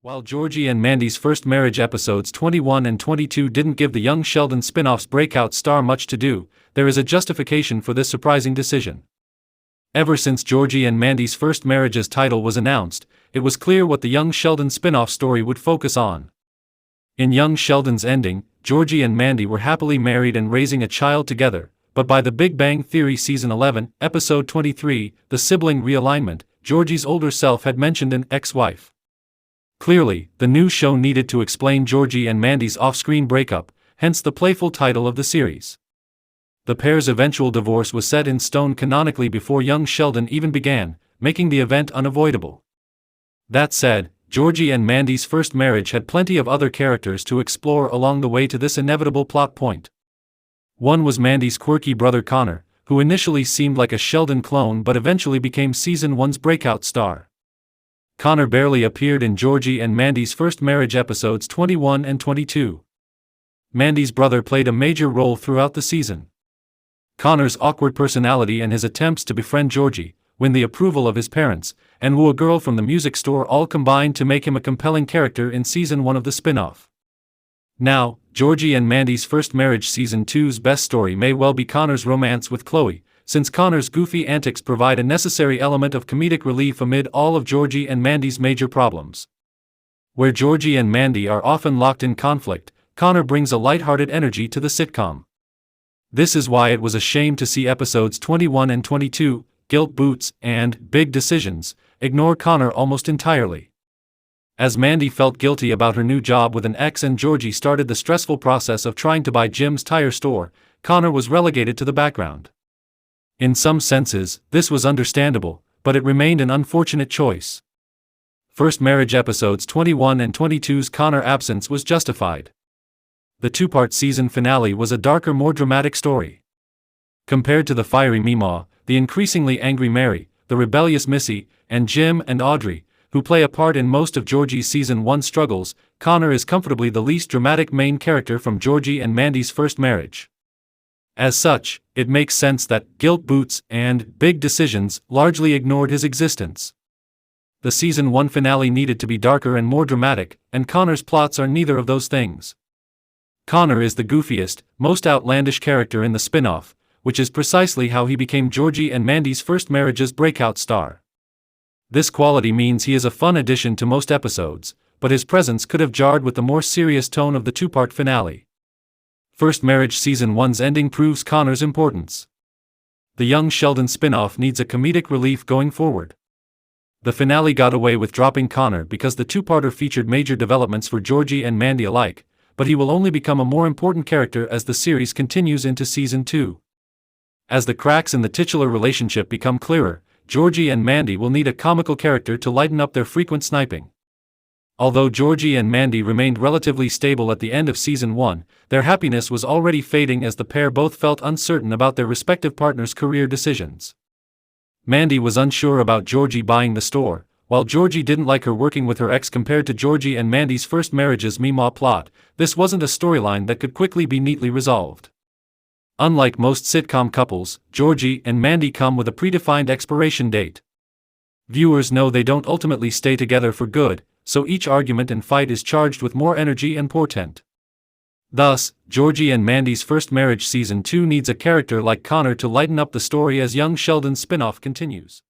While Georgie and Mandy's first marriage episodes 21 and 22 didn't give the young Sheldon spin-off's Breakout star much to do, there is a justification for this surprising decision. Ever since Georgie and Mandy's first marriage's title was announced, it was clear what the young Sheldon spin-off story would focus on. In young Sheldon's ending, Georgie and Mandy were happily married and raising a child together, but by The Big Bang Theory Season 11, Episode 23, The Sibling Realignment, Georgie's older self had mentioned an ex-wife. Clearly, the new show needed to explain Georgie and Mandy's off-screen breakup, hence the playful title of the series. The pair's eventual divorce was set in stone canonically before young Sheldon even began, making the event unavoidable. That said, Georgie and Mandy's first marriage had plenty of other characters to explore along the way to this inevitable plot point. One was Mandy's quirky brother Connor, who initially seemed like a Sheldon clone but eventually became Season 1's breakout star. Connor barely appeared in Georgie and Mandy's first marriage episodes 21 and 22. Mandy's brother played a major role throughout the season. Connor's awkward personality and his attempts to befriend Georgie, win the approval of his parents, and woo a girl from the music store all combined to make him a compelling character in Season 1 of the spin-off. Now, Georgie and Mandy's first marriage Season 2's best story may well be Connor's romance with Chloe, since Connor's goofy antics provide a necessary element of comedic relief amid all of Georgie and Mandy's major problems. Where Georgie and Mandy are often locked in conflict, Connor brings a lighthearted energy to the sitcom. This is why it was a shame to see episodes 21 and 22, Guilt Boots, and Big Decisions, ignore Connor almost entirely. As Mandy felt guilty about her new job with an ex and Georgie started the stressful process of trying to buy Jim's tire store, Connor was relegated to the background. In some senses, this was understandable, but it remained an unfortunate choice. First marriage episodes 21 and 22's Connor absence was justified. The two-part season finale was a darker, more dramatic story. Compared to the fiery Meemaw, the increasingly angry Mary, the rebellious Missy, and Jim and Audrey, who play a part in most of Georgie's Season 1 struggles, Connor is comfortably the least dramatic main character from Georgie and Mandy's first marriage. As such, it makes sense that Guilt Boots and Big Decisions largely ignored his existence. The Season 1 finale needed to be darker and more dramatic, and Connor's plots are neither of those things. Connor is the goofiest, most outlandish character in the spin-off, which is precisely how he became Georgie and Mandy's first marriage's breakout star. This quality means he is a fun addition to most episodes, but his presence could have jarred with the more serious tone of the two-part finale. First Marriage Season 1's ending proves Connor's importance. The young Sheldon spin-off needs a comedic relief going forward. The finale got away with dropping Connor because the two-parter featured major developments for Georgie and Mandy alike, but he will only become a more important character as the series continues into Season 2. As the cracks in the titular relationship become clearer, Georgie and Mandy will need a comical character to lighten up their frequent sniping. Although Georgie and Mandy remained relatively stable at the end of Season 1, their happiness was already fading as the pair both felt uncertain about their respective partners' career decisions. Mandy was unsure about Georgie buying the store, while Georgie didn't like her working with her ex. Compared to Georgie and Mandy's first marriage's Meemaw plot, this wasn't a storyline that could quickly be neatly resolved. Unlike most sitcom couples, Georgie and Mandy come with a predefined expiration date. Viewers know they don't ultimately stay together for good, so each argument and fight is charged with more energy and portent. Thus, Georgie and Mandy's first marriage Season 2 needs a character like Connor to lighten up the story as young Sheldon's spin-off continues.